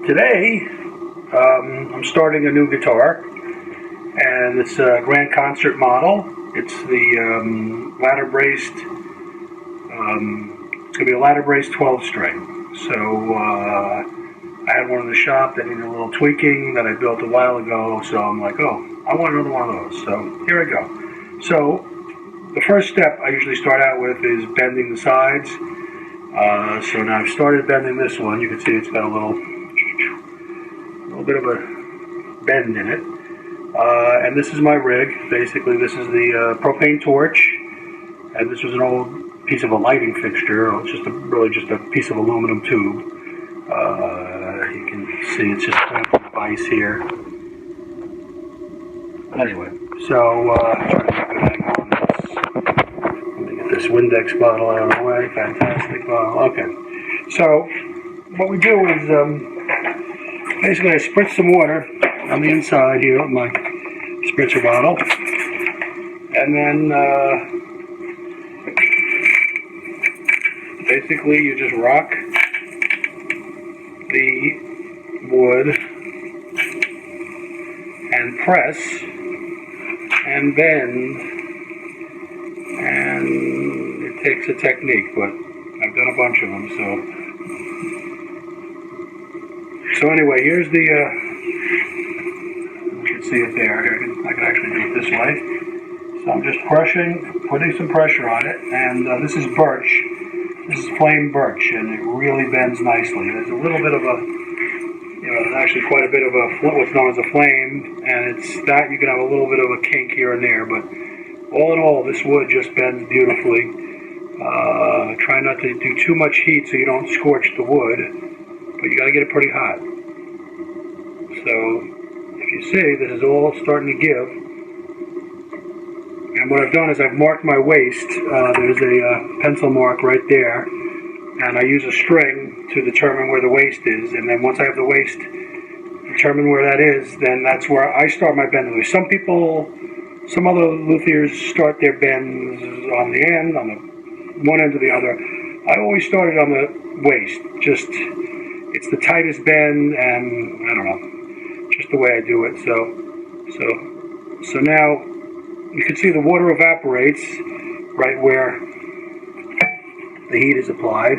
Today, I'm starting a new guitar, and it's a Grand Concert model. It's the ladder braced. It's going to be a ladder braced 12 string. So I had one in the shop that needed a little tweaking that I built a while ago. So I'm like, oh, I want another one of those. So here I go. So the first step I usually start out with is bending the sides. So now I've started bending this one. You can see it's got a little bit of a bend in it. And this is my rig. Basically, this is the propane torch, and this was an old piece of a lighting fixture. It's just really just a piece of aluminum tube. You can see it's just a device here. Anyway, so trying to get a good angle on this. Let me get this Windex bottle out of the way. Fantastic bottle. Okay. So what we do is basically I spritz some water on the inside here with my spritzer bottle, and then basically you just rock the wood and press and bend, and it takes a technique, but I've done a bunch of them. So anyway, here's the, you can see it there. I can actually do it this way. So I'm just putting some pressure on it, and this is birch. This is flame birch, and it really bends nicely. There's a little bit of a, actually quite a bit of a, what's known as a flame, and it's that you can have a little bit of a kink here and there, but all in all, this wood just bends beautifully. Try not to do too much heat so you don't scorch the wood, but you got to get it pretty hot. So if you see, this is all starting to give. And what I've done is I've marked my waist. There's a pencil mark right there, and I use a string to determine where the waist is. And then once I have the waist determine where that is, then that's where I start my bending. Some other luthiers start their bends on the end, on the one end or the other. I always started on the waist. It's the tightest bend, and I don't know, just the way I do it. So now you can see the water evaporates right where the heat is applied.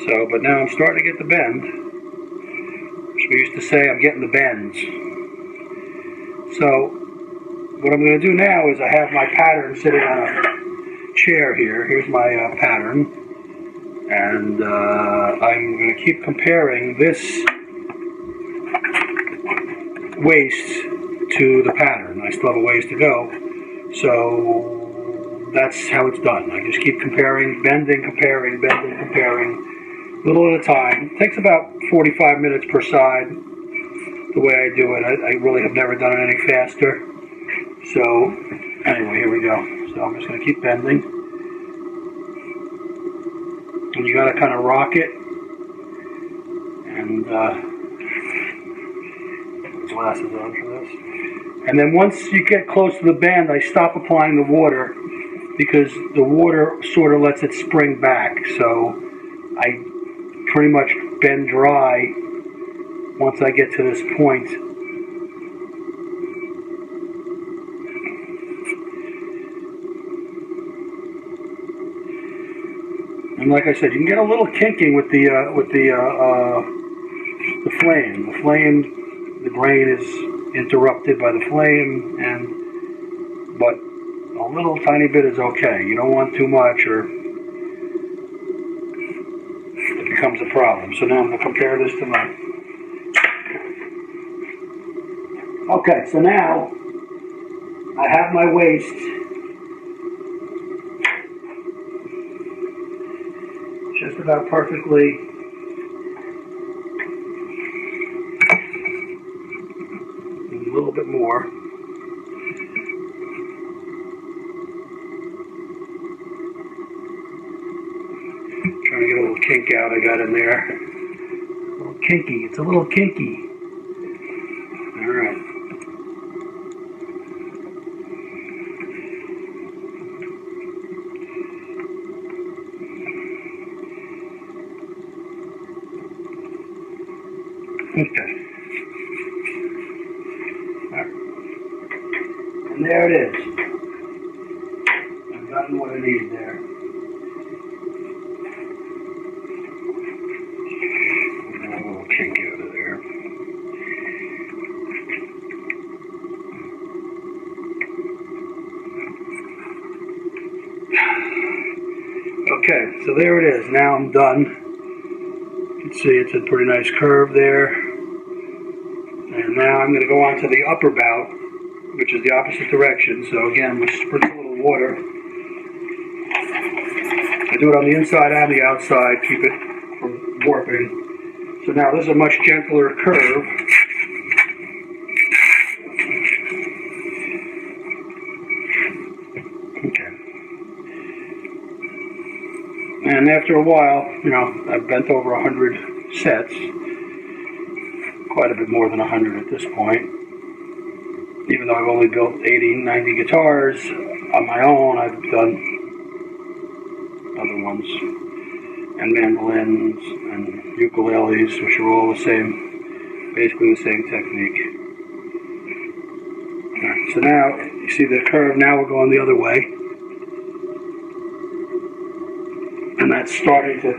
So, but now I'm starting to get the bend. As we used to say, I'm getting the bends. So what I'm going to do now is I have my pattern sitting on a chair here. Here's my pattern. And I'm going to keep comparing this waist to the pattern. I still have a ways to go, so that's how it's done. I just keep comparing, bending, comparing, a little at a time. It takes about 45 minutes per side, the way I do it. I really have never done it any faster. So anyway, here we go. So I'm just going to keep bending. And you got to kind of rock it, and put glasses on for this. And then once you get close to the bend, I stop applying the water because the water sort of lets it spring back. So I pretty much bend dry once I get to this point. And like I said, you can get a little kinking with the flame. The flame, the grain is interrupted by the flame, but a little tiny bit is okay. You don't want too much, or it becomes a problem. So now I'm going to compare this to my. Okay, so now I have my waist just about perfectly a little bit more. Trying to get a little kink out I got in there. A little kinky. It's a little kinky. Alright. Okay. Right. And there it is. I've gotten what I need there. A little kink out of there. Okay, so there it is. Now I'm done. You can see it's a pretty nice curve there. And now I'm going to go on to the upper bout, which is the opposite direction. So again, I'm going to spritz a little water. I do it on the inside and the outside, keep it from warping. So now this is a much gentler curve. Okay. And after a while, you know, I've bent over 100 sets. Quite a bit more than 100 at this point. Even though I've only built 80, 90 guitars on my own, I've done other ones, and mandolins, and ukuleles, which are all the same, basically the same technique. Right, so now, you see the curve, now we're going the other way. And that's starting to,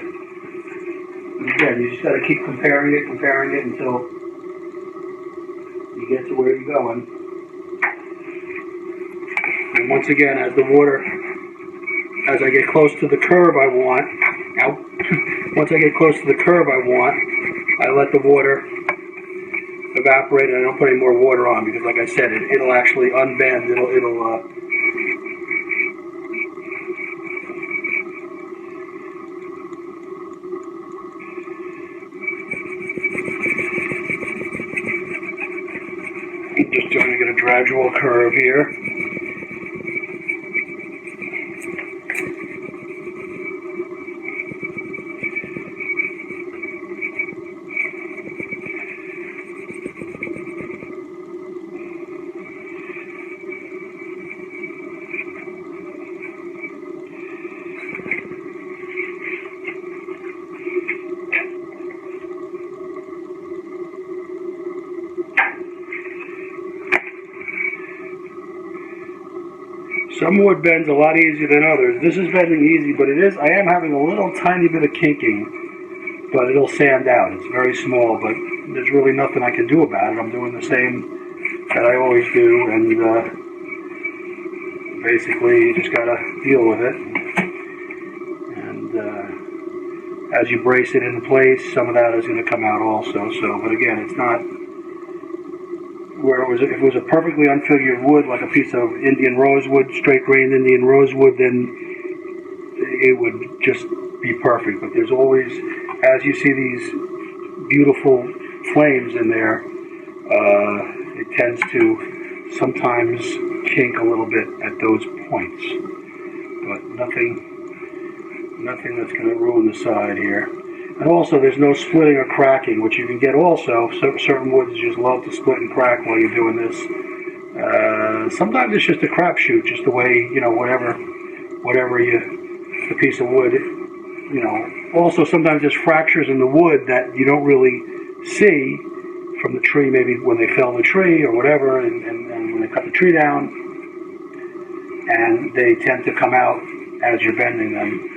again, you just got to keep comparing it until you get to where you're going. And once again, as I get close to the curve I want, once I get close to the curve I want, I let the water evaporate and I don't put any more water on because, like I said, it'll actually unbend. I'm just trying to get a gradual curve here. Some wood bends a lot easier than others. This is bending easy, but I am having a little tiny bit of kinking, but it'll sand out. It's very small, but there's really nothing I can do about it. I'm doing the same that I always do, and basically you just gotta deal with it. And as you brace it in place, some of that is gonna come out also. So, but again, it's not where if it was a perfectly unfigured wood, like a piece of Indian rosewood, straight grained Indian rosewood, then it would just be perfect. But there's always, as you see these beautiful flames in there, it tends to sometimes kink a little bit at those points. But nothing that's going to ruin the side here. And also, there's no splitting or cracking, which you can get also. So certain woods just love to split and crack while you're doing this. Sometimes it's just a crapshoot, just the way, you know, whatever the piece of wood, you know. Also, sometimes there's fractures in the wood that you don't really see from the tree, maybe when they fell the tree or whatever, and when they cut the tree down, and they tend to come out as you're bending them.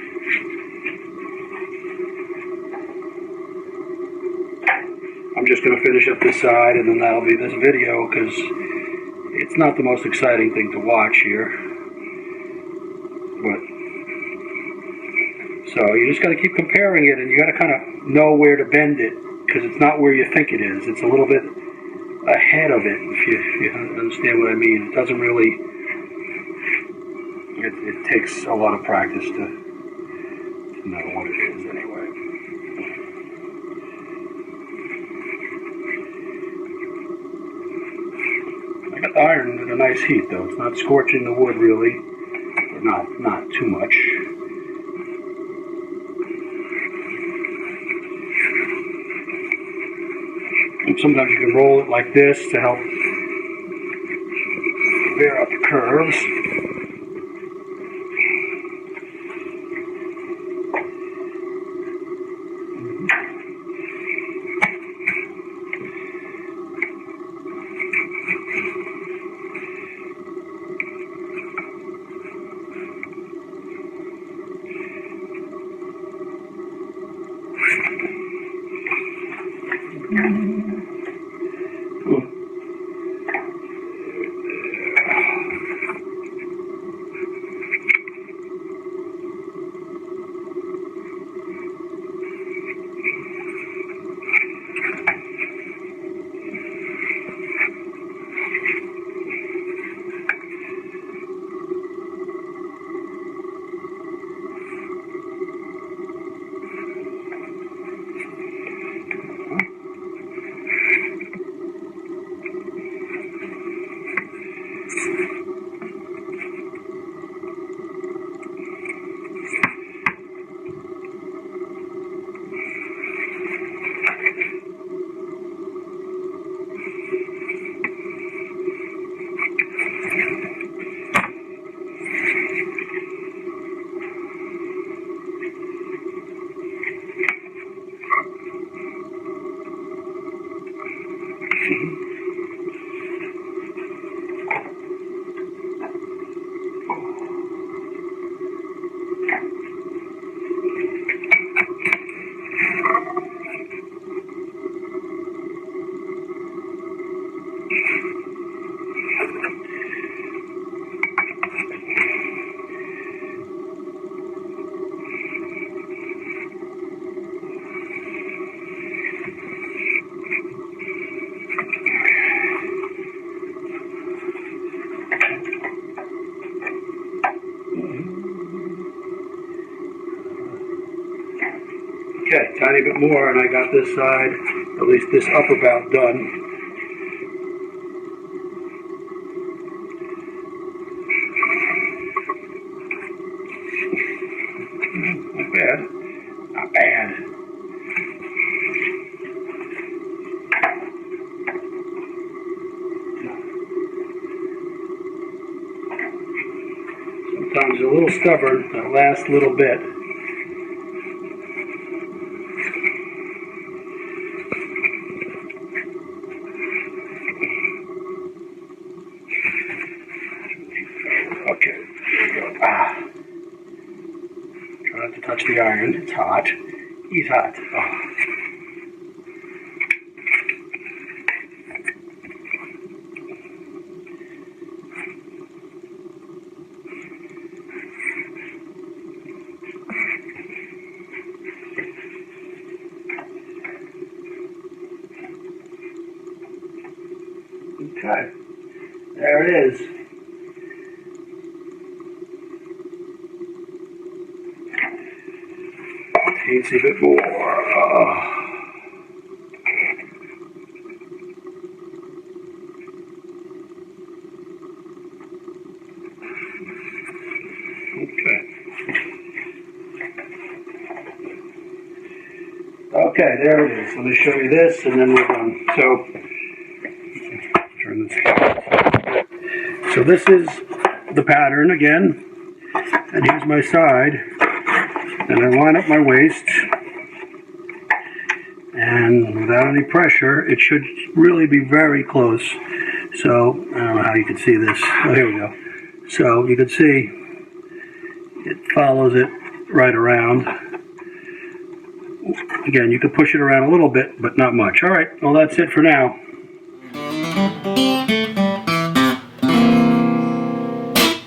I'm just going to finish up this side, and then that'll be this video, because it's not the most exciting thing to watch here. But so you just got to keep comparing it, and you got to kind of know where to bend it, because it's not where you think it is. It's a little bit ahead of it, if you understand what I mean. It doesn't really. It takes a lot of practice to know what it is, anyway. I got the iron at a nice heat, though. It's not scorching the wood, really. Or not too much. And sometimes you can roll it like this to help bear up the curves. Okay, tiny bit more, and I got this side, at least this upper bout, done. Not bad. Not bad. Sometimes a little stubborn, that last little bit. Okay, here we go. Try not to touch the iron. It's hot. He's hot. Okay, there it is. Needs a bit more. Okay, there it is. Let me show you this, and then we're done. So, turn this. So this is the pattern again, and here's my side. And I line up my waist, and without any pressure, it should really be very close. So, I don't know how you can see this. Oh, here we go. So, you can see it follows it right around. Again, you can push it around a little bit, but not much. All right, well, that's it for now.